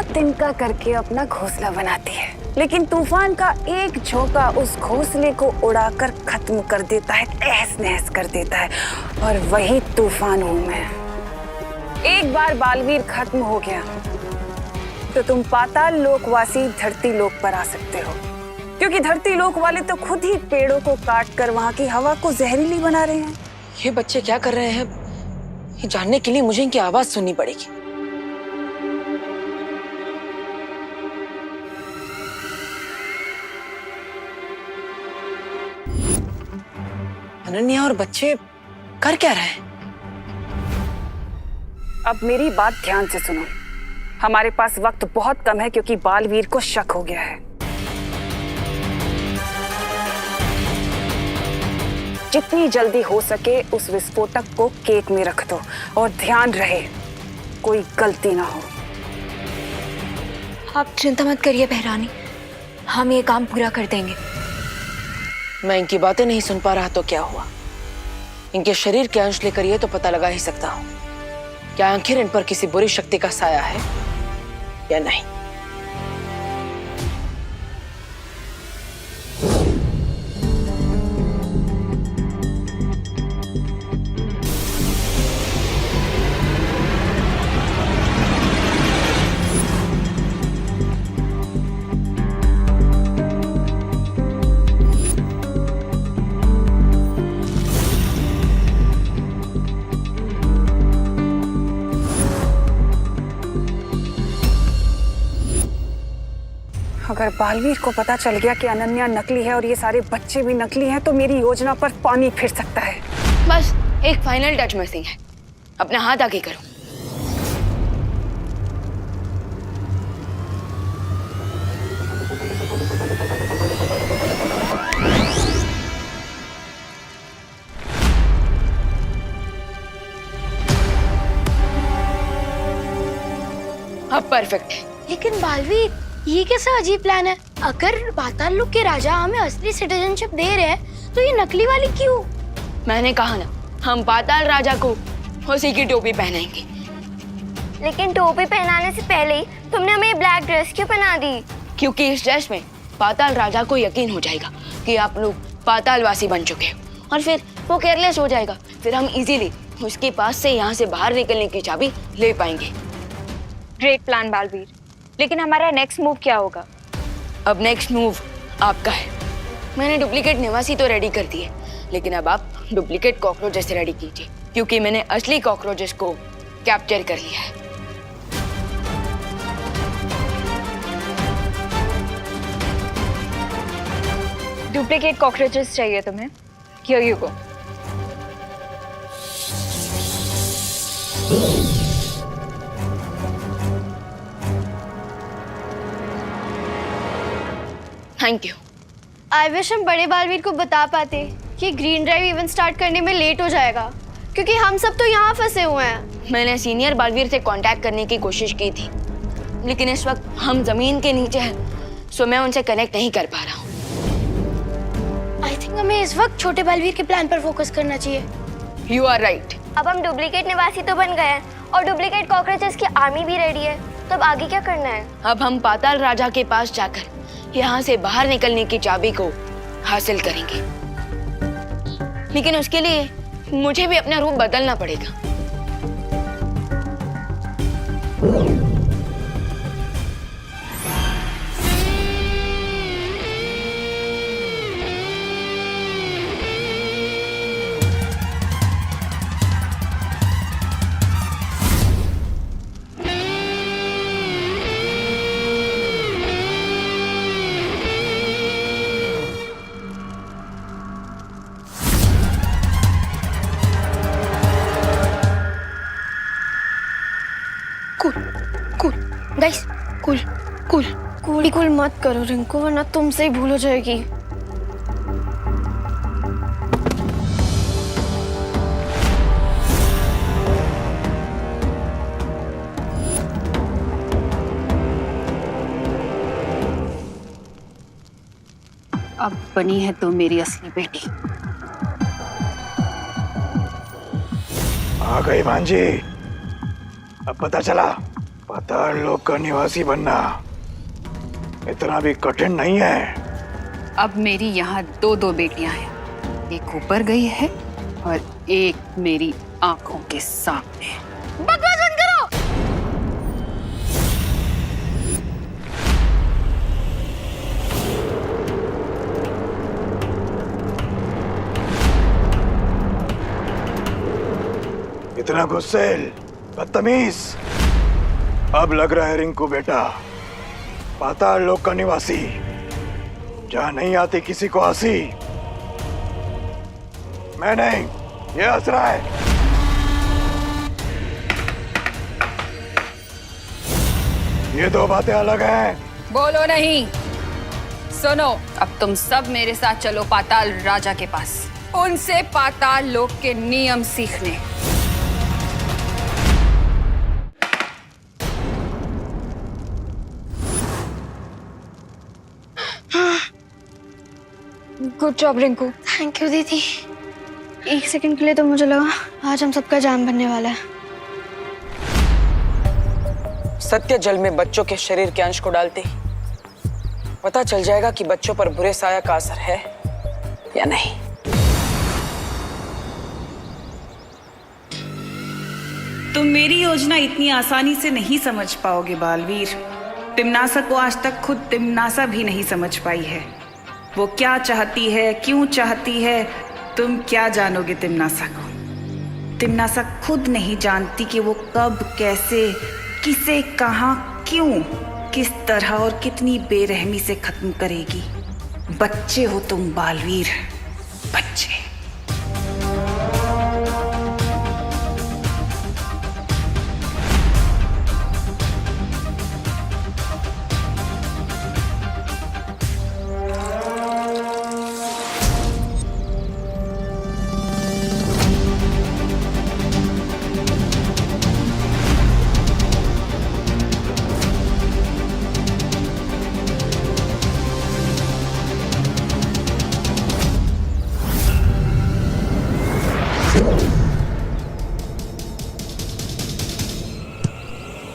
तिनका करके अपना घोंसला बनाती है, लेकिन तूफान का एक झोंका उस घोंसले को उड़ाकर खत्म कर देता है, तहस नहस कर देता है। और वही तूफान हूं मैं। एक बार बालवीर खत्म हो गया तो तुम पाताल लोकवासी धरती लोक पर आ सकते हो, क्योंकि धरती लोक वाले तो खुद ही पेड़ों को काट कर वहां की हवा को जहरीली बना रहे हैं। ये बच्चे क्या कर रहे हैं, ये जानने के लिए मुझे इनकी आवाज सुननी पड़ेगी। अनन्या और बच्चे कर क्या रहे हैं? अब मेरी बात ध्यान से सुनो। हमारे पास वक्त बहुत कम है, क्योंकि बालवीर को शक हो गया है। जितनी जल्दी हो सके उस विस्फोटक को केक में रख दो, और ध्यान रहे कोई गलती ना हो। आप चिंता मत करिए बहरानी, हम ये काम पूरा कर देंगे। मैं इनकी बातें नहीं सुन पा रहा तो क्या हुआ? इनके शरीर के अंश लेकर ये तो पता लगा ही सकता हूं, क्या आखिर इन पर किसी बुरी शक्ति का साया है या नहीं। अगर बालवीर को पता चल गया कि अनन्या नकली है और ये सारे बच्चे भी नकली हैं, तो मेरी योजना पर पानी फिर सकता है। बस एक फाइनल टच मिसिंग है, अपना हाथ आगे करो। अब परफेक्ट है। लेकिन बालवीर, ये कैसा अजीब प्लान है? अगर पाताल लोक के राजा हमें असली सिटीजनशिप दे रहे हैं तो ये नकली वाली क्यों? मैंने कहा ना, हम पाताल राजा को उसी की टोपी पहनाएंगे। लेकिन टोपी पहनाने से पहले ही तुमने हमें ये ब्लैक ड्रेस क्यों पहना दी? क्योंकि इस ड्रेस में पाताल राजा को यकीन हो जाएगा कि आप लोग पातालवासी बन चुके हो, और फिर वो केयरलेस हो जाएगा। फिर हम इजीली उसके पास से यहाँ से बाहर निकलने की चाबी ले पाएंगे। ग्रेट प्लान बालवीर, लेकिन हमारा नेक्स्ट मूव क्या होगा? अब नेक्स्ट मूव आपका है। मैंने डुप्लीकेट निवासी तो रेडी कर दिए, लेकिन अब आप डुप्लीकेट कॉकरोचेस रेडी कीजिए, क्योंकि मैंने असली कॉकरोचेस को कैप्चर कर लिया है। डुप्लीकेट कॉकरोचेस चाहिए तुम्हें? Here you go. Thank you. I wish हम बड़े बालवीर को बता पाते कि ग्रीन ड्राइव इवेंट स्टार्ट करने में लेट हो जाएगा, क्योंकि हम सब तो यहाँ फंसे हुए हैं। मैंने सीनियर बालवीर से कांटेक्ट करने की कोशिश की थी, लेकिन इस वक्त हम जमीन के नीचे हैं, सो मैं उनसे कनेक्ट नहीं कर पा रहा हूँ। आई थिंक हमें इस वक्त छोटे बालवीर के प्लान पर फोकस करना चाहिए। You are right. अब हम डुप्लीकेट निवासी तो बन गए हैं और डुप्लीकेट कॉकरोचेस की आर्मी भी रेडी है, तो अब आगे क्या करना है? अब हम पाताल राजा के पास जाकर यहाँ से बाहर निकलने की चाबी को हासिल करेंगे, लेकिन उसके लिए मुझे भी अपना रूप बदलना पड़ेगा। गाइस, कूल मत करो रिंकू, वरना तुमसे ही भूल हो जाएगी। अब बनी है तो मेरी असली बेटी। आ गई भांजी। अब पता चला पाताल लोक का निवासी बनना इतना भी कठिन नहीं है। अब मेरी यहाँ दो बेटियां हैं, एक ऊपर गई है और एक मेरी आंखों के सामने। बकवास बंद करो। इतना गुस्सेल, बदतमीज। अब लग रहा है रिंकू बेटा पाताल लोक का निवासी, जहां नहीं आती किसी को हंसी। मैं नहीं, ये हंस रहा है। ये दो बातें अलग हैं। बोलो नहीं, सुनो। अब तुम सब मेरे साथ चलो पाताल राजा के पास, उनसे पाताल लोक के नियम सीखने। Good job Rinku. Thank you दीदी। एक सेकंड के लिए तो मुझे लगा आज हम सबका जान बनने वाला है। सत्य जल में बच्चों के शरीर के अंश को डालते ही पता चल जाएगा कि बच्चों पर बुरे साया का असर है या नहीं। तुम मेरी योजना इतनी आसानी से नहीं समझ पाओगे बालवीर। तिम्नासा को आज तक खुद तिम्नासा भी नहीं समझ पाई है। वो क्या चाहती है, क्यों चाहती है, तुम क्या जानोगे तिम्नासा को। तिम्नासा खुद नहीं जानती कि वो कब, कैसे, किसे, कहां, क्यों, किस तरह और कितनी बेरहमी से खत्म करेगी। बच्चे हो तुम बालवीर, बच्चे।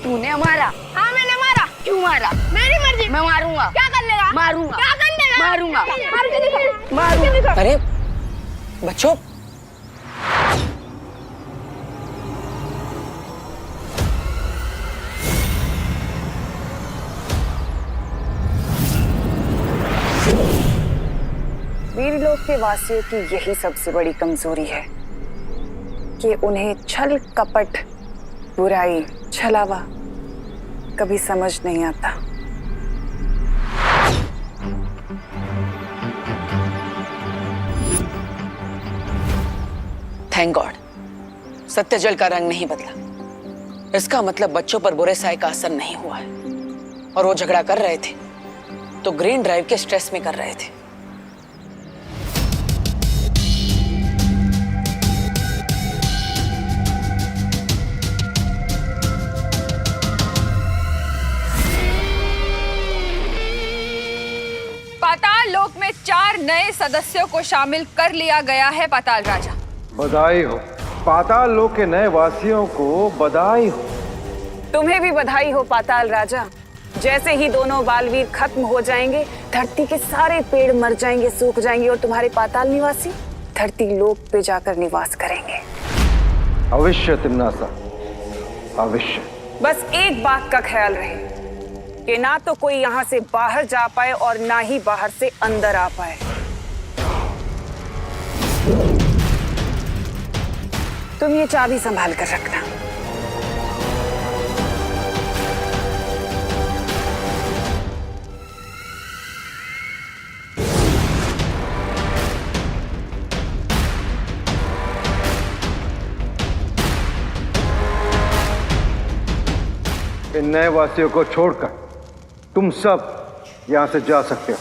तूने मारा? हाँ मैंने मारा। क्यों मारा? मेरी मर्जी। मैं मारूंगा। क्या कर लेगा? मारूंगा। क्या कर लेगा? मारूंगा। मार के दिखा। मारूंगा। अरे बच्चों, वीरलोक के वासियों की यही सबसे बड़ी कमजोरी है कि उन्हें छल, कपट, बुराई, छलावा कभी समझ नहीं आता। थैंक गॉड सत्य जल का रंग नहीं बदला। इसका मतलब बच्चों पर बुरे साए का असर नहीं हुआ है। और वो झगड़ा कर रहे थे तो ग्रीन ड्राइव के स्ट्रेस में कर रहे थे। पाताल लोक में 4 नए सदस्यों को शामिल कर लिया गया है पाताल राजा। बधाई हो पाताल लोक के नए वासियों को, बधाई हो। तुम्हें भी बधाई हो पाताल राजा। जैसे ही दोनों बालवीर खत्म हो जाएंगे, धरती के सारे पेड़ मर जाएंगे, सूख जाएंगे और तुम्हारे पाताल निवासी धरती लोक पे जाकर निवास करेंगे। अवश्य तिम्नासा, अवश्य। बस एक बात का ख्याल रहे कि ना तो कोई यहाँ से बाहर जा पाए और ना ही बाहर से अंदर आ पाए। तुम ये चाबी संभाल कर रखना। इन नए वासियों को छोड़कर तुम सब यहां से जा सकते हो।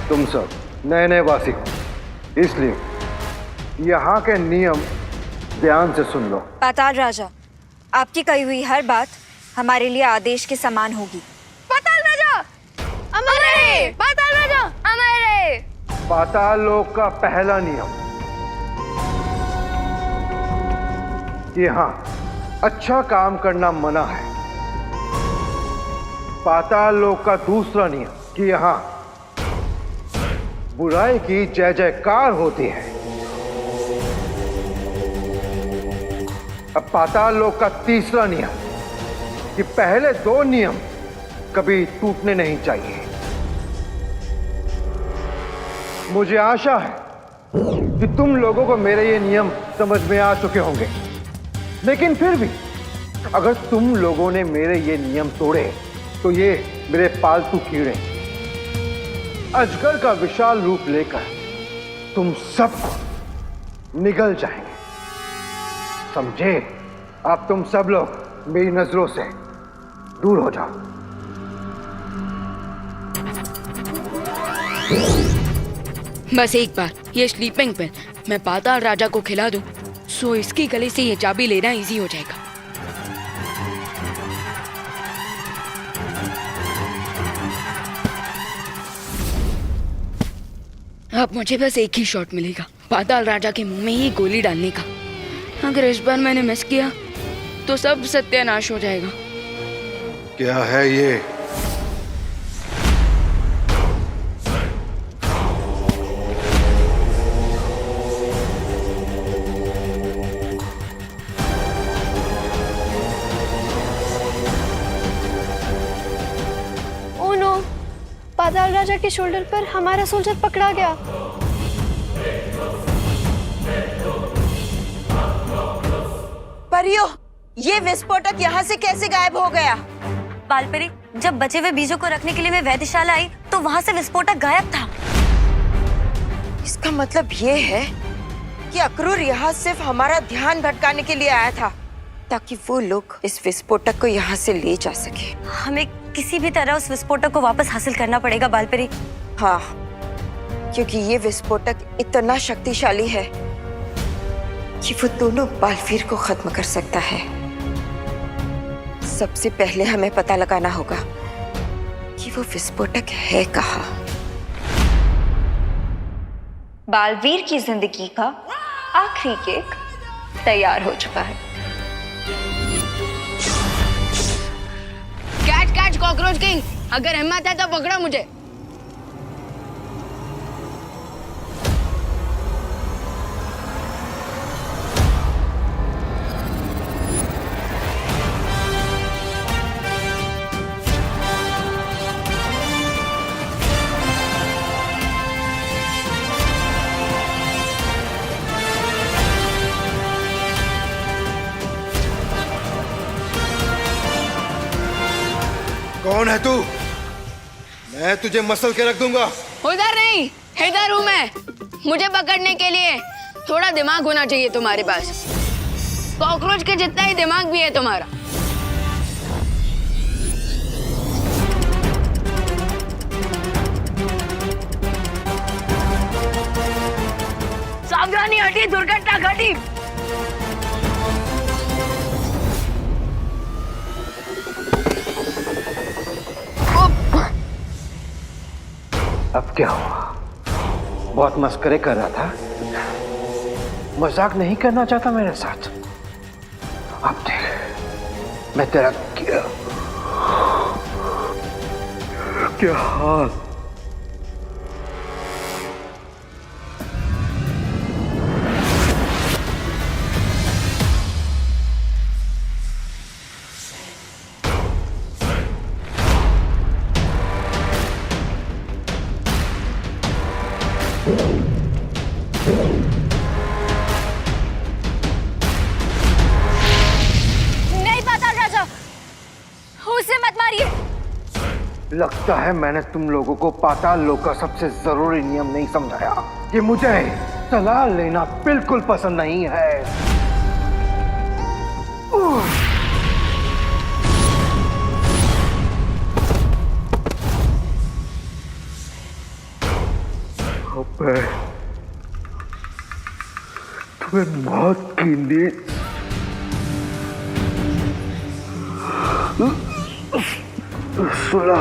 तुम सब नए वासी हो, इसलिए यहाँ के नियम ध्यान से सुन लो। पाताल राजा, आपकी कही हुई हर बात हमारे लिए आदेश के समान होगी। पाताल राजा अमर रहे। पाताल राजा अमर रहे। पाताल लोक का पहला नियम, कि यहाँ अच्छा काम करना मना है। पाताल लोक का दूसरा नियम कि यहाँ बुराई की जय जयकार होती है। अब पाताल लोक का तीसरा नियम कि पहले 2 नियम कभी टूटने नहीं चाहिए। मुझे आशा है कि तुम लोगों को मेरे ये नियम समझ में आ चुके होंगे, लेकिन फिर भी अगर तुम लोगों ने मेरे ये नियम तोड़े तो ये मेरे पालतू कीड़े अजगर का विशाल रूप लेकर तुम सबको निगल जाएंगे। समझे? अब तुम सब लोग मेरी नजरों से दूर हो जाओ। बस एक बार ये स्लीपिंग पिल मैं पाताल राजा को खिला दूं, सो इसकी गले से ये चाबी लेना इजी हो जाएगा। अब मुझे बस एक ही शॉट मिलेगा, पाताल राजा के मुंह में ही गोली डालने का। अगर इस बार मैंने मिस किया तो सब सत्यानाश हो जाएगा। क्या है ये? ओह नो, पाताल राजा के शोल्डर पर हमारा सोल्जर पकड़ा गया। परियो, ये विस्फोटक यहाँ से कैसे गायब हो गया? बालपरी, जब बचे हुए बीजों को रखने के लिए मैं वैद्यशाला आई तो वहाँ से विस्फोटक गायब था। इसका मतलब ये है कि अक्रूर यहाँ सिर्फ हमारा ध्यान भटकाने के लिए आया था, ताकि वो लोग इस विस्फोटक को यहाँ से ले जा सके। हमें किसी भी तरह उस विस्फोटक को वापस हासिल करना पड़ेगा बालपरी। हाँ, क्योंकि ये विस्फोटक इतना शक्तिशाली है कि वो दोनों बालवीर को खत्म कर सकता है। सबसे पहले हमें पता लगाना होगा कि वो विस्फोटक है कहाँ। बालवीर की जिंदगी का आखिरी केक तैयार हो चुका है। कैच कैच कॉकरोच किंग, अगर हिम्मत है तो पकड़ो मुझे। कौन है तू? मैं तुझे मसल के रख दूंगा। उधर नहीं, इधर हूँ मैं। मुझे पकड़ने के लिए थोड़ा दिमाग होना चाहिए तुम्हारे पास। कॉकरोच के जितना ही दिमाग भी है तुम्हारा। सावधानी, हटी, दुर्घटना घटी। अब क्या हुआ? बहुत मस्करे कर रहा था, मजाक नहीं करना चाहता मेरे साथ। अब देख मैं तेरा क्या हाल। नहीं पाताल राजा, उसे मत मारिए। लगता है मैंने तुम लोगों को पाताल लोक का सबसे जरूरी नियम नहीं समझाया कि मुझे सलाह लेना बिल्कुल पसंद नहीं है। अबे, तुम्हें मौत की नींद सुला।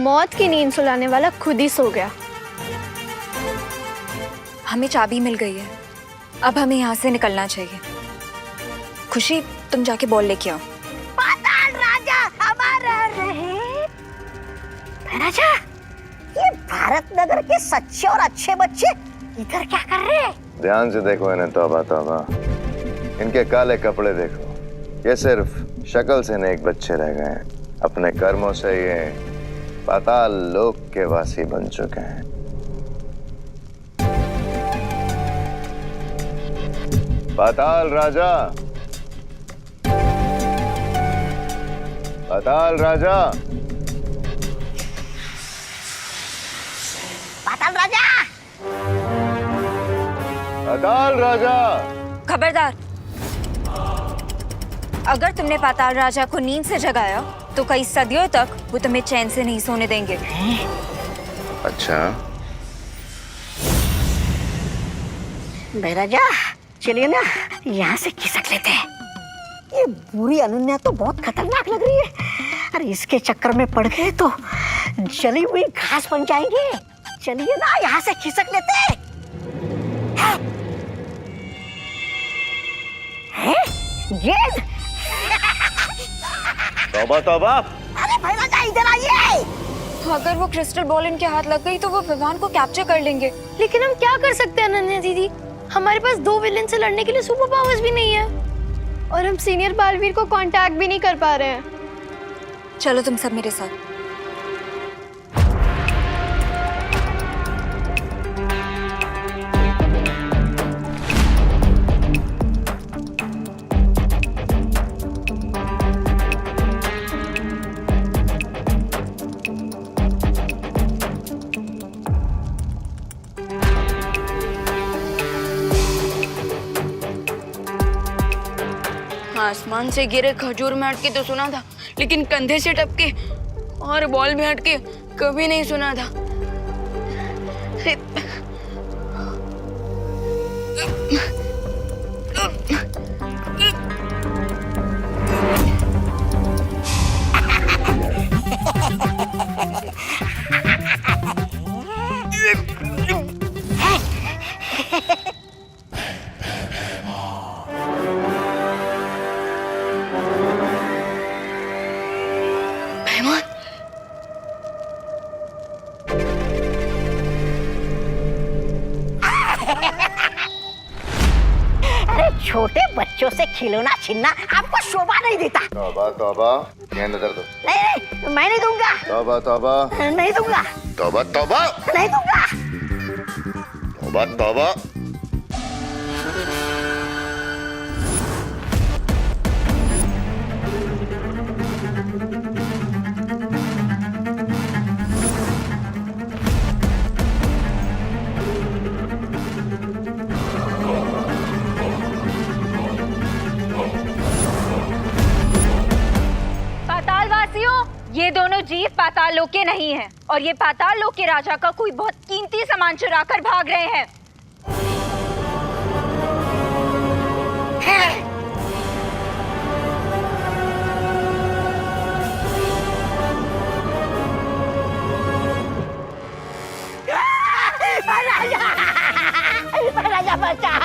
मौत की नींद सुलाने वाला खुद ही सो गया। हमें चाबी मिल गई है, अब हमें यहाँ से निकलना चाहिए। खुशी, तुम जाके बॉल लेके आओ। पाताल राजा हमारा रहे। राजा, ये भारत नगर के सच्चे और अच्छे बच्चे इधर क्या कर रहे हैं? ध्यान से देखो इन्हें, तौबा तौबा। इनके काले कपड़े देखो, ये सिर्फ शक्ल से नेक बच्चे रह गए हैं, अपने कर्मों से ये पाताल लोक के वासी बन चुके हैं। पाताल राजा, पाताल राजा, पाताल राजा, पाताल राजा। खबरदार, अगर तुमने पाताल राजा को नींद से जगाया तो कई सदियों तक वो तुम्हें चैन से नहीं सोने देंगे। अच्छा, राजा चलिए ना, यहाँ से खिसक लेते हैं। ये बुरी अनन्या तो बहुत खतरनाक लग रही है। अरे इसके चक्कर में पड़ गए तो जली हुई घास बन जाएंगे। चलिए ना, यहाँ से खिसक लेते हैं। गेंद। तौबा तौबा। अरे भाई राजा इधर आइए। अगर वो क्रिस्टल बॉल इनके हाथ लग गई तो वो विवान को कैप्चर कर लेंगे। लेकिन हम क्या कर सकते हैं अनन्या दीदी? हमारे पास 2 विलेन से लड़ने के लिए सुपर पावर्स भी नहीं है और हम सीनियर बालवीर को कांटेक्ट भी नहीं कर पा रहे हैं। चलो तुम सब मेरे साथ। आसमान से गिरे खजूर में अटके तो सुना था, लेकिन कंधे से टपके और बॉल में अटके कभी नहीं सुना था। छोटे बच्चों से खिलौना छीनना आपको शोभा नहीं देता। तौबा तौबा। गेंद उधर दो। नहीं, मैं नहीं दूंगा। तौबा तौबा। नहीं दूंगा। तौबा तौबा। नहीं दूंगा। तौबा तौबा। ये दोनों जीव पाताल लोक के नहीं हैं और ये पाताल लोक के राजा का कोई बहुत कीमती सामान चुरा कर भाग रहे हैं। राजा बचा।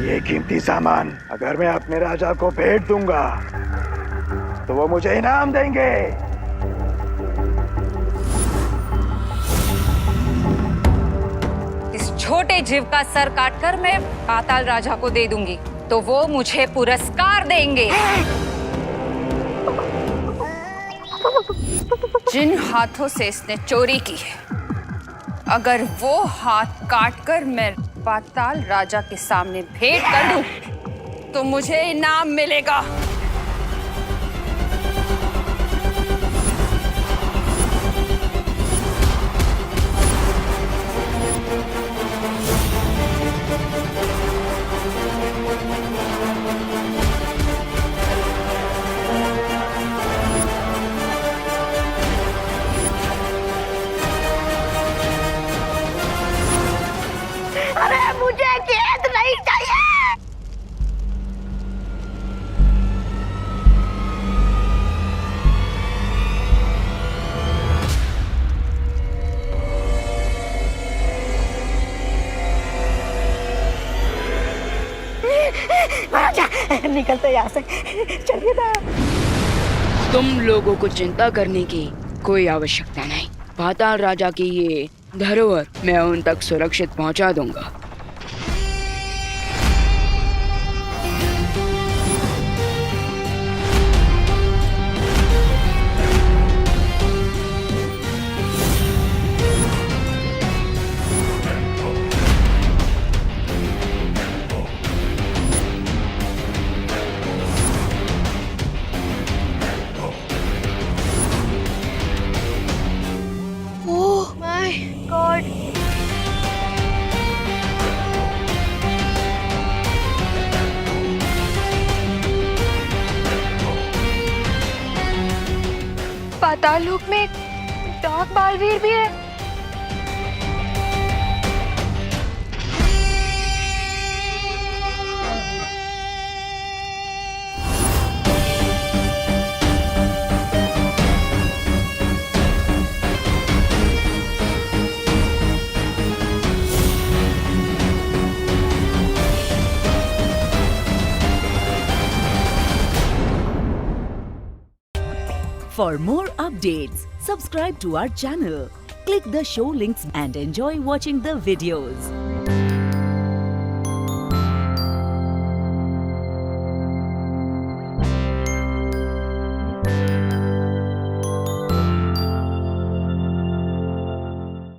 ये कीमती सामान अगर मैं अपने राजा को भेंट दूंगा तो वो मुझे इनाम देंगे। इस छोटे जीव का सर काटकर मैं पाताल राजा को दे दूंगी तो वो मुझे पुरस्कार देंगे। जिन हाथों से इसने चोरी की है, अगर वो हाथ काटकर मैं पाताल राजा के सामने भेंट कर दूं तो मुझे इनाम मिलेगा। अरे मुझे गेंद नहीं चाहिए। महाराजा निकलते यहाँ से, चलिए ना। तुम लोगों को चिंता करने की कोई आवश्यकता नहीं। पाताल राजा की ये धरोहर मैं उन तक सुरक्षित पहुंचा दूंगा। पाताल लोक में डाक बालवीर भी है। For more updates, subscribe to our channel, click the show links and enjoy watching the videos.